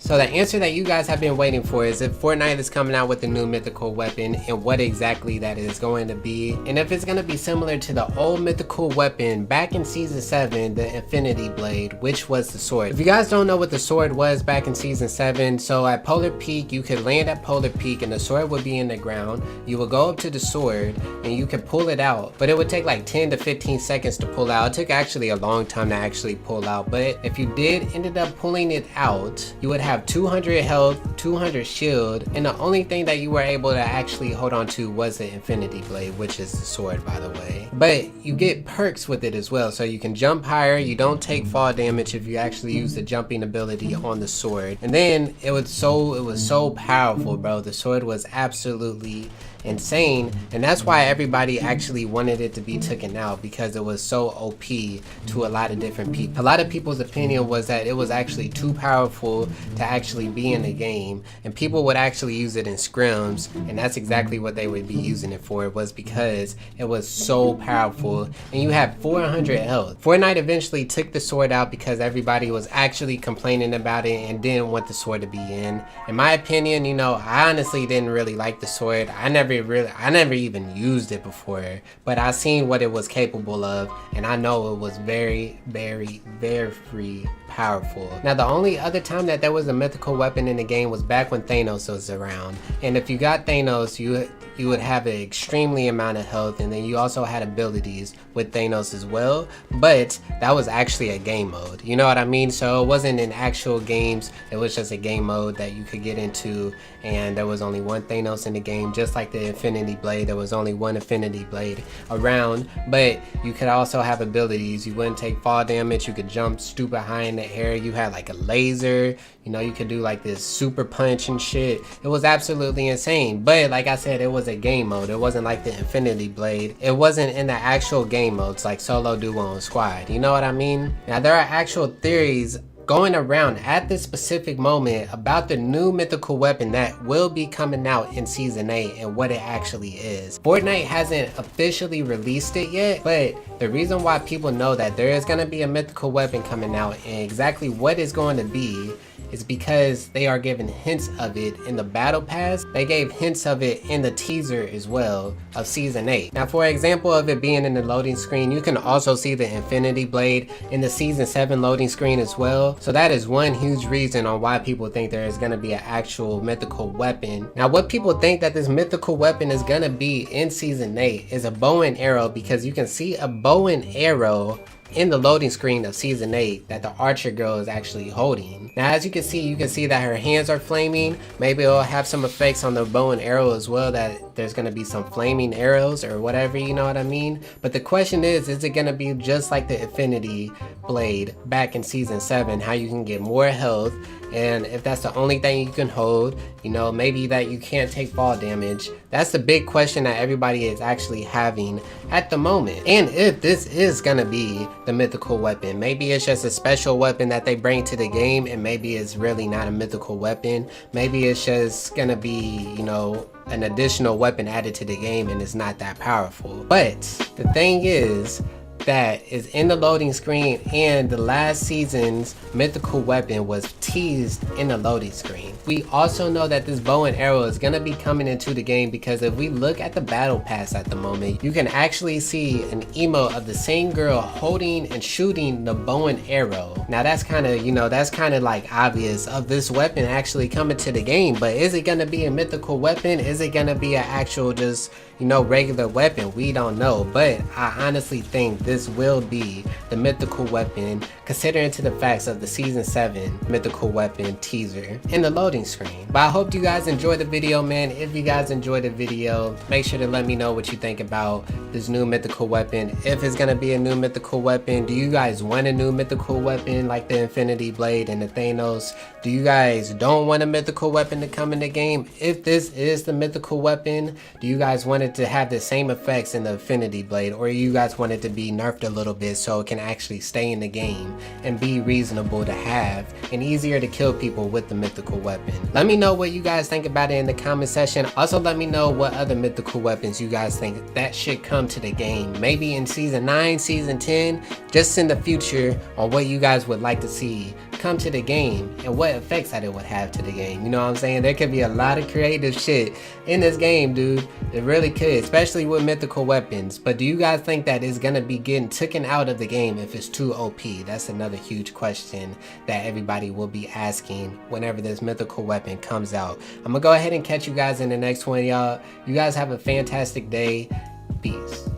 So the answer that you guys have been waiting for is if Fortnite is coming out with a new mythical weapon and what exactly that is going to be, and if it's going to be similar to the old mythical weapon back in season 7, the Infinity Blade, which was the sword. If you guys don't know what the sword was back in season 7, so at Polar Peak you could land at Polar Peak and the sword would be in the ground. You would go up to the sword and you could pull it out, but it would take like 10 to 15 seconds to pull out. It took actually a long time to actually pull out, but if you did ended up pulling it out, you would have 200 health, 200 shield, and the only thing that you were able to actually hold on to was the Infinity Blade, which is the sword, by the way. But you get perks with it as well, so you can jump higher, you don't take fall damage if you actually use the jumping ability on the sword. And then it was so powerful, bro. The sword was absolutely insane, and that's why everybody actually wanted it to be taken out, because it was so OP to a lot of different people. A lot of people's opinion was that it was actually too powerful to actually be in the game, and people would actually use it in scrims, and that's exactly what they would be using it for. It was because it was so powerful, and you had 400 health. Fortnite eventually took the sword out because everybody was actually complaining about it and didn't want the sword to be in. In my opinion, you know, I honestly didn't really like the sword. I never even used it before, but I seen what it was capable of, and I know it was very powerful. Now the only other time that there was a mythical weapon in the game was back when Thanos was around, and if you got Thanos, you would have an extremely amount of health, and then you also had abilities with Thanos as well, but that was actually a game mode, you know what I mean? So it wasn't in actual games, it was just a game mode that you could get into, and there was only one Thanos in the game, just like the Infinity Blade. There was only one Infinity Blade around, but you could also have abilities. You wouldn't take fall damage, you could jump stupid high in the air, you had like a laser, you know, you could do like this super punch and shit. It was absolutely insane, but like I said, it was a game mode. It wasn't like the Infinity Blade. It wasn't in the actual game modes like solo, duo, and squad, you know what I mean? Now there are actual theories going around at this specific moment about the new mythical weapon that will be coming out in season 8 and what it actually is. Fortnite hasn't officially released it yet, but the reason why people know that there is going to be a mythical weapon coming out and exactly what it's going to be is because they are giving hints of it in the battle pass. They gave hints of it in the teaser as well of season 8. Now for example of it being in the loading screen, you can also see the Infinity Blade in the season 7 loading screen as well. So that is one huge reason on why people think there is going to be an actual mythical weapon. Now what people think that this mythical weapon is going to be in season 8 is a bow and arrow, because you can see a bow and arrow in the loading screen of season 8 that the archer girl is actually holding. Now as you can see that her hands are flaming. Maybe it'll have some effects on the bow and arrow as well, that there's going to be some flaming arrows or whatever, you know what I mean? But the question is it going to be just like the Infinity Blade back in season 7, how you can get more health, and if that's the only thing you can hold, you know, maybe that you can't take fall damage? That's the big question that everybody is actually having at the moment. And if this is gonna be the mythical weapon, maybe it's just a special weapon that they bring to the game, and maybe it's really not a mythical weapon. Maybe it's just gonna be, you know, an additional weapon added to the game and it's not that powerful. But the thing is that is in the loading screen, and the last season's mythical weapon was teased in the loading screen. We also know that this bow and arrow is going to be coming into the game, because if we look at the battle pass at the moment, you can actually see an emote of the same girl holding and shooting the bow and arrow. Now that's kind of, you know, that's kind of like obvious of this weapon actually coming to the game, but is it going to be a mythical weapon? Is it going to be an actual just, you know, regular weapon? We don't know, but I honestly think this will be the mythical weapon, considering to the facts of the season 7 mythical weapon teaser in the loading screen. But I hope you guys enjoyed the video, man. If you guys enjoyed the video, make sure to let me know what you think about this new mythical weapon. If it's gonna be a new mythical weapon, do you guys want a new mythical weapon like the Infinity Blade and the Thanos? Do you guys don't want a mythical weapon to come in the game? If this is the mythical weapon, do you guys want it to have the same effects in the Infinity Blade, or you guys want it to be nerfed a little bit so it can actually stay in the game and be reasonable to have and easier to kill people with the mythical weapon? Let me know what you guys think about it in the comment section. Also let me know what other mythical weapons you guys think that should come to the game, maybe in season 9, season 10, just in the future, on what you guys would like to see come to the game and what effects that it would have to the game. You know what I'm saying? There could be a lot of creative shit in this game, dude. It really could, especially with mythical weapons. But do you guys think that it's gonna be getting taken out of the game if it's too OP? That's another huge question that everybody will be asking whenever this mythical weapon comes out. I'm gonna go ahead and catch you guys in the next one, y'all. You guys have a fantastic day. Peace.